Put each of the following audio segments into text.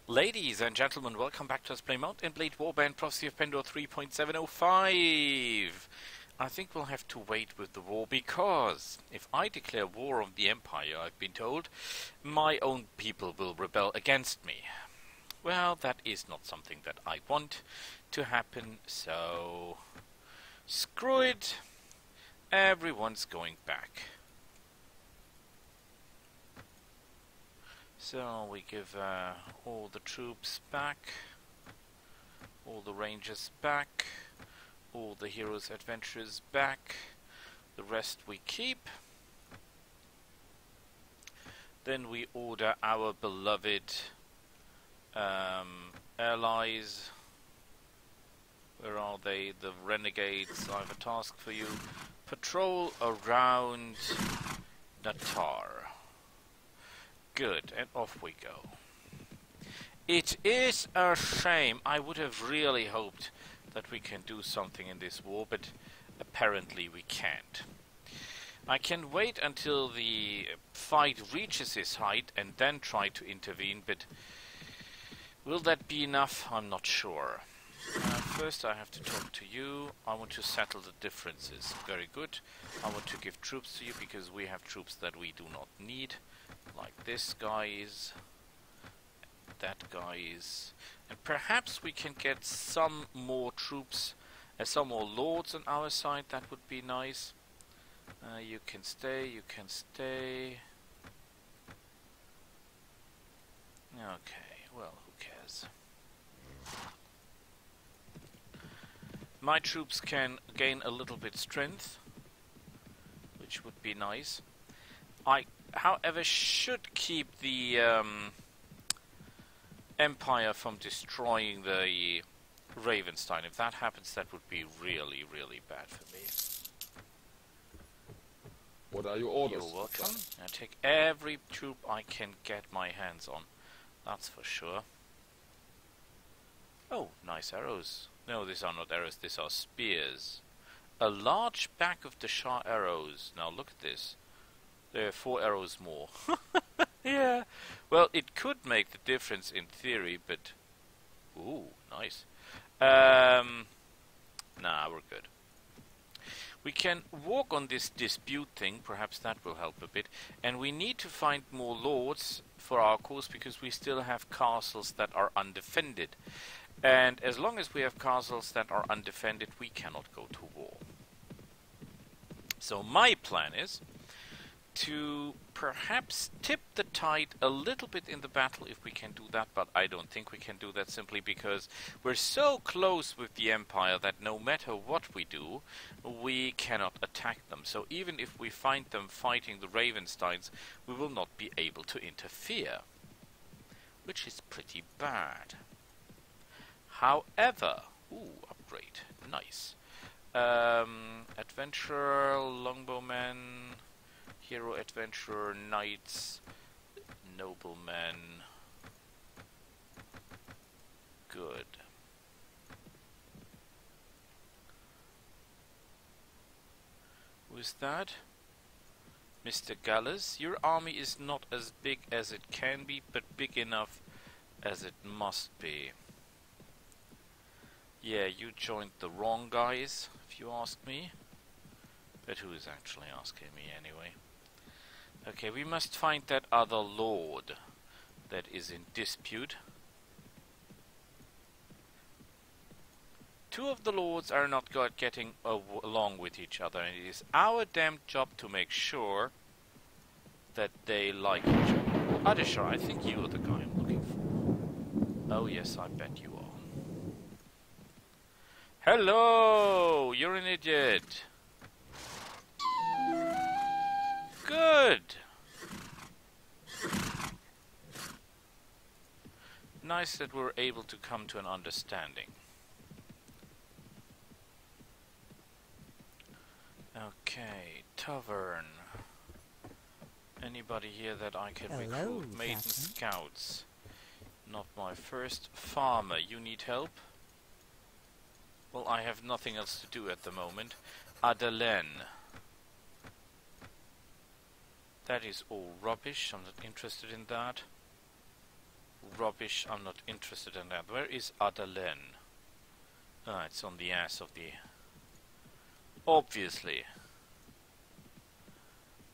Ladies and gentlemen, welcome back to Let's Play Mount and Blade Warband Prophecy of Pendor 3.705. I think we'll have to wait with the war because if I declare war on the Empire, I've been told, my own people will rebel against me. Well, that is not something that I want to happen, so screw it. Everyone's going back. So we give all the troops back, all the rangers back, all the heroes adventurers back, the rest we keep. Then we order our beloved allies. Where are they? The renegades. I have a task for you. Patrol around Natar. Good, and off we go. It is a shame. I would have really hoped that we can do something in this war, but apparently we can't. I can wait until the fight reaches its height and then try to intervene, but will that be enough? I'm not sure. First I have to talk to you. I want to settle the differences. Very good. I want to give troops to you because we have troops that we do not need. Like this guy's, that guy's, and perhaps we can get some more troops, some more lords on our side. That would be nice. You can stay, you can stay. Okay, well, who cares? My troops can gain a little bit strength, which would be nice. I, however, should keep the Empire from destroying the Ravenstein. If that happens, that would be really, really bad for me. What are your orders? You're welcome. I take every troop I can get my hands on. That's for sure. Oh, nice arrows. No, these are not arrows, these are spears. A large back of the Shah arrows. Now look at this. There are 4 arrows more. Yeah. Well, it could make the difference in theory, but... Ooh, nice. Nah, we're good. We can walk on this dispute thing, perhaps that will help a bit. And we need to find more lords for our cause, because we still have castles that are undefended. And as long as we have castles that are undefended, we cannot go to war. So my plan is to perhaps tip the tide a little bit in the battle if we can do that, but I don't think we can do that simply because we're so close with the Empire that no matter what we do, we cannot attack them. So even if we find them fighting the Ravensteins, we will not be able to interfere, which is pretty bad. However, ooh, upgrade, nice. Adventurer, Longbowman, Hero, Adventurer, Knights, Noblemen. Good. Who is that? Mr. Gallus, your army is not as big as it can be, but big enough as it must be. Yeah, you joined the wrong guys, if you ask me. But who is actually asking me anyway? Okay, we must find that other lord that is in dispute. 2 of the lords are not getting along with each other, and it is our damn job to make sure that they like each other. Adishar, I think you are the guy I'm looking for. Oh yes, I bet you are. Hello! You're an idiot! Good! Nice that we're able to come to an understanding. Okay, tavern. Anybody here that I can recruit? Maiden scouts. Not my first. Farmer, you need help? Well, I have nothing else to do at the moment. Adelaine. That is all rubbish. I'm not interested in that. rubbish. I'm not interested in that. Where is Adalen? Ah, it's on the ass of the... Obviously.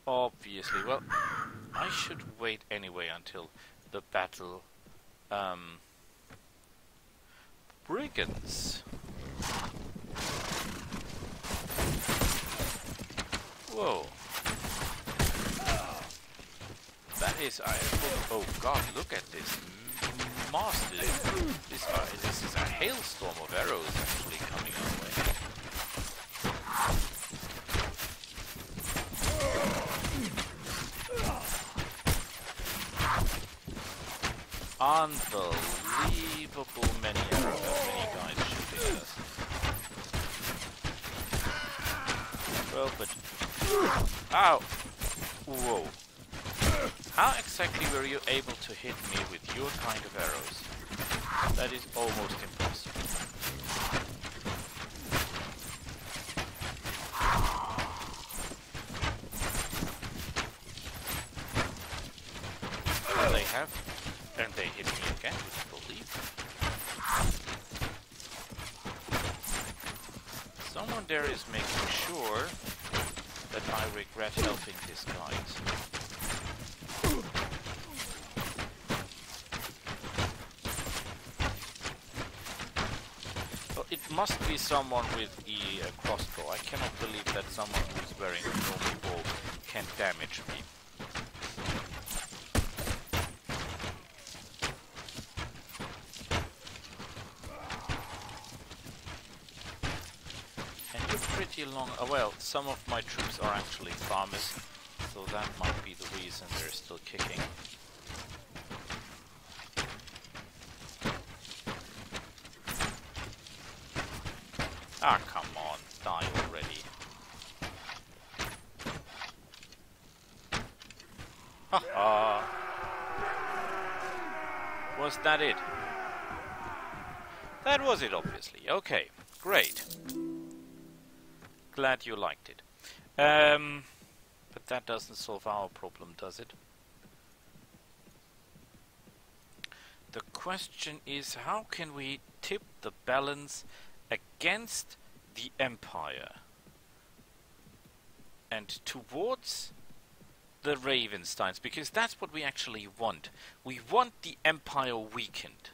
Obviously. Well, I should wait anyway until the battle... Brigands. Whoa. That is... oh god, look at this. Master. This is a hailstorm of arrows actually coming our way. Unbelievable many arrows, many guys shooting at us. Well, but... Ow! Whoa. How exactly were you able to hit me with your kind of arrows? That is almost impossible. Well, they have... And they hit me again, would you believe? Someone there is making sure that I regret helping these guys. Well, it must be someone with a crossbow. I cannot believe that someone who's wearing a normal bow can damage me. Pretty long. Well, some of my troops are actually farmers, so that might be the reason they're still kicking. Ah, come on, die already. Haha. Was that it? That was it, obviously. Okay, great. Glad you liked it. But that doesn't solve our problem, does it? The question is, how can we tip the balance against the Empire and towards the Ravensteins? Because that's what we actually want. We want the Empire weakened.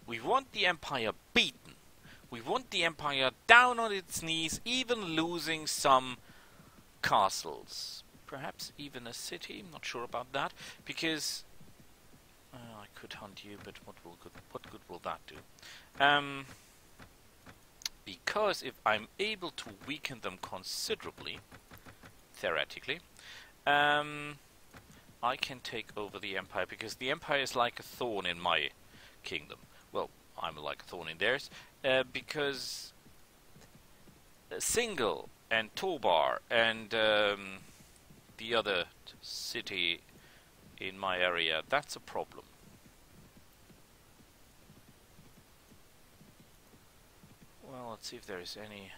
We want the Empire beaten. We want the Empire down on its knees, even losing some castles. Perhaps even a city, I'm not sure about that. Because... I could hunt you, but what good will that do? Because if I'm able to weaken them considerably, theoretically, I can take over the Empire, because the Empire is like a thorn in my kingdom. Well, I'm like a thorn in theirs, because Single and Tobar and the other city in my area, that's a problem. Well, let's see if there is any...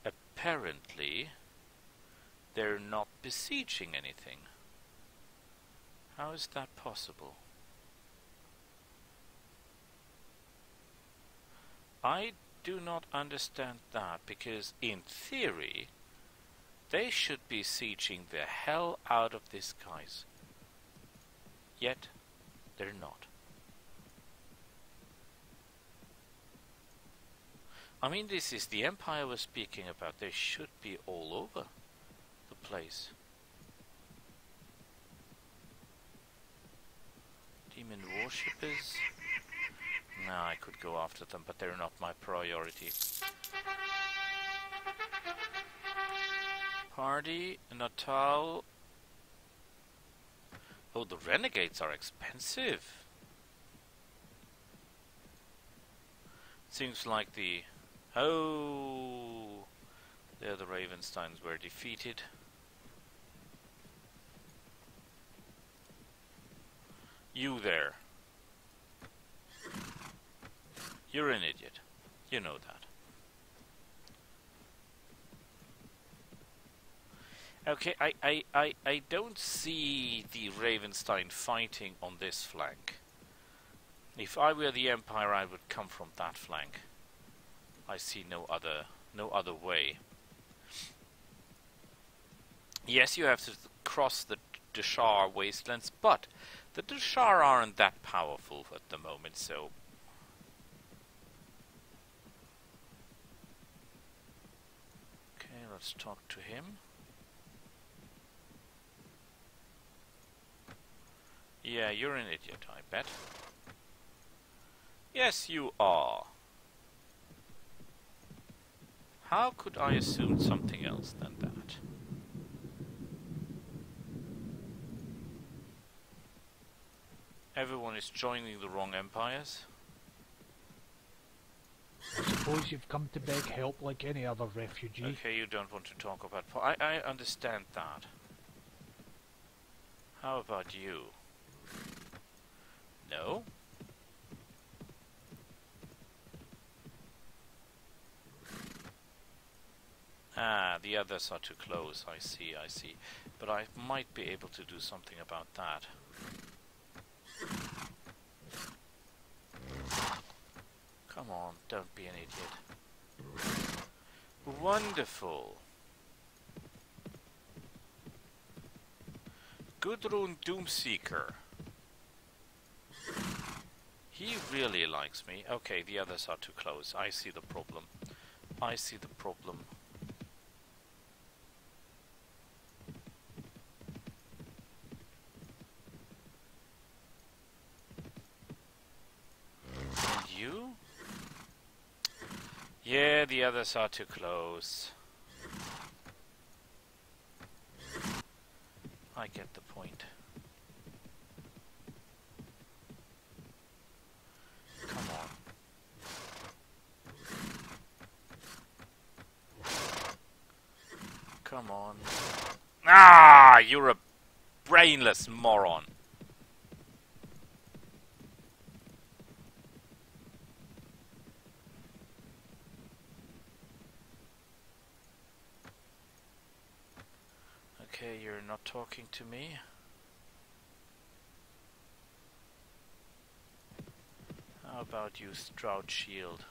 Apparently, they're not besieging anything. How is that possible? I do not understand that, because in theory, they should be sieging the hell out of these guys. Yet, they're not. I mean, this is the Empire we're speaking about. They should be all over the place. Demon worshippers? No, I could go after them, but they're not my priority. Party, Natal. Oh, the renegades are expensive. Seems like the... Oh, there the Ravensteins were defeated. You there. You're an idiot. You know that. Okay, I don't see the Ravenstein fighting on this flank. If I were the Empire, I would come from that flank. I see no other way. Yes, you have to cross the Deshar wastelands, but the Deshar aren't that powerful at the moment, so... Okay, let's talk to him. Yeah, you're an idiot, I bet. Yes, you are. How could I assume something else than that? Everyone is joining the wrong empires. I suppose you've come to beg help like any other refugee. Okay, you don't want to talk about... I understand that. How about you? No? Ah, the others are too close. I see, I see. But I might be able to do something about that. Come on, don't be an idiot. Wonderful. Gudrun Doomseeker. He really likes me. Okay, the others are too close. I see the problem. I see the problem. And you? Yeah, the others are too close. I get the point. Come on. Come on. Ah, you're a brainless moron. Okay, you're not talking to me. How about you, Stroud Shield?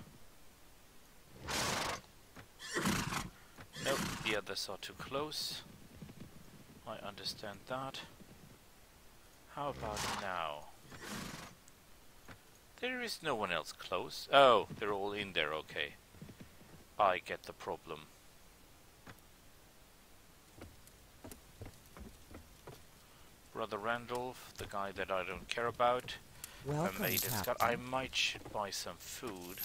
Nope, the others are too close. I understand that. How about now? There is no one else close. Oh, they're all in there, okay. I get the problem. Brother Randolph, the guy that I don't care about. Welcome, Captain. I might should buy some food.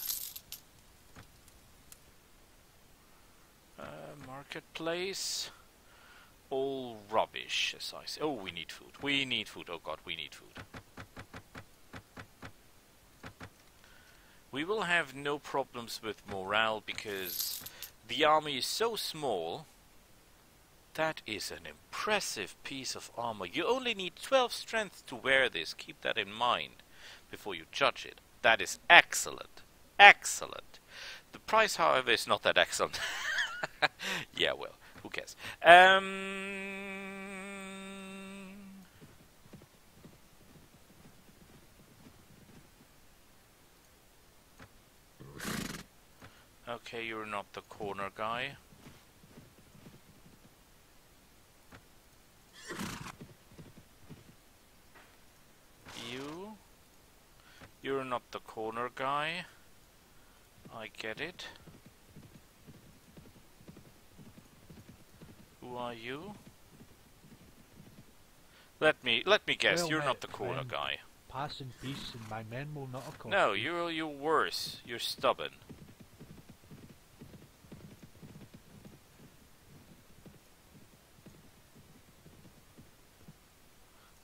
Marketplace. All rubbish, as I say. Oh, we need food. We need food. Oh god, we need food. We will have no problems with morale because the army is so small. That is an impressive piece of armor. You only need 12 strength to wear this. Keep that in mind before you judge it. That is excellent. Excellent. The price, however, is not that excellent. Yeah, well, who cares? Okay, you're not the corner guy. You're not the corner guy. I get it. Who are you? Let me guess. Well, you're my not the corner friend, guy. Pass in peace, and my men will not accost No, you. you're worse. You're stubborn.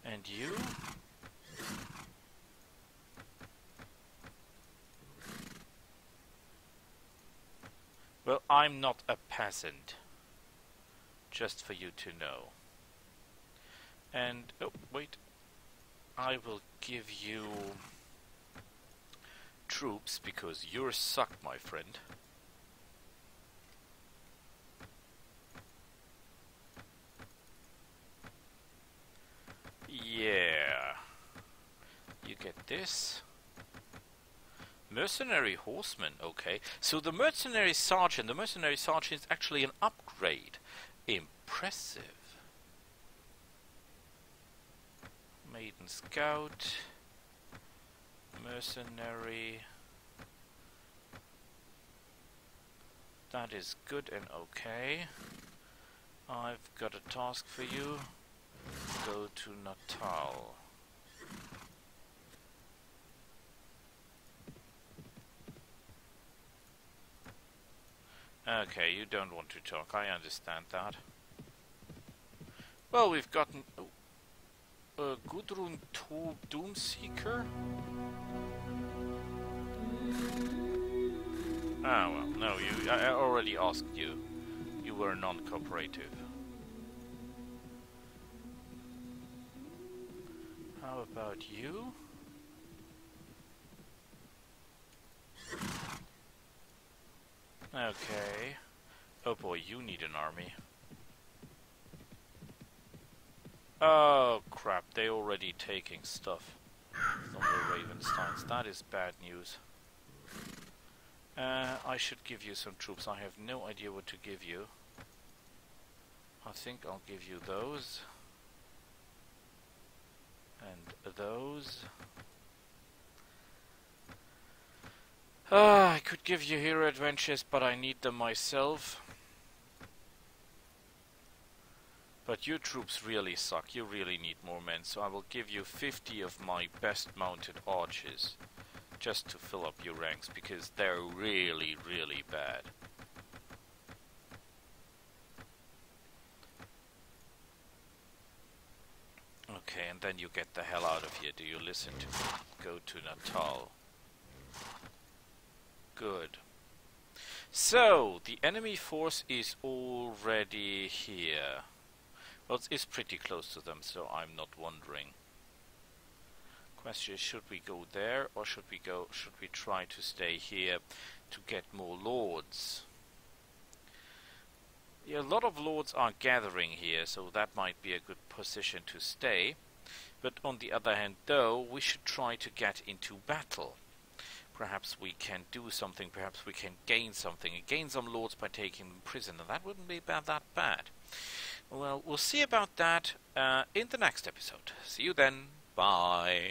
And you? Well, I'm not a peasant. Just for you to know. And, oh, wait. I will give you troops because you're suck, my friend. Yeah. You get this. Mercenary horseman, okay. So the mercenary sergeant is actually an upgrade. Impressive. Maiden scout. Mercenary. That is good and okay. I've got a task for you. Go to Natal. Okay, you don't want to talk. I understand that. Well, we've gotten Gudrun Doomseeker. Ah, well, no, I already asked you. You were non-cooperative. How about you? Okay. Oh boy, you need an army. Oh crap, they already taking stuff from the Ravensteins. That is bad news. I should give you some troops. I have no idea what to give you. I think I'll give you those. And those. I could give you hero adventures, but I need them myself. But your troops really suck. You really need more men, so I will give you 50 of my best mounted archers. Just to fill up your ranks, because they're really, really bad. Okay, and then you get the hell out of here. Do you listen to me? Go to Natal. Good. So, the enemy force is already here. Well, it's pretty close to them, so I'm not wondering. Question is, should we go there, or should we try to stay here to get more lords? Yeah, a lot of lords are gathering here, so that might be a good position to stay. But on the other hand, though, we should try to get into battle. Perhaps we can do something, perhaps we can gain something, and gain some lords by taking them prisoner. That wouldn't be that bad. Well, we'll see about that in the next episode. See you then. Bye.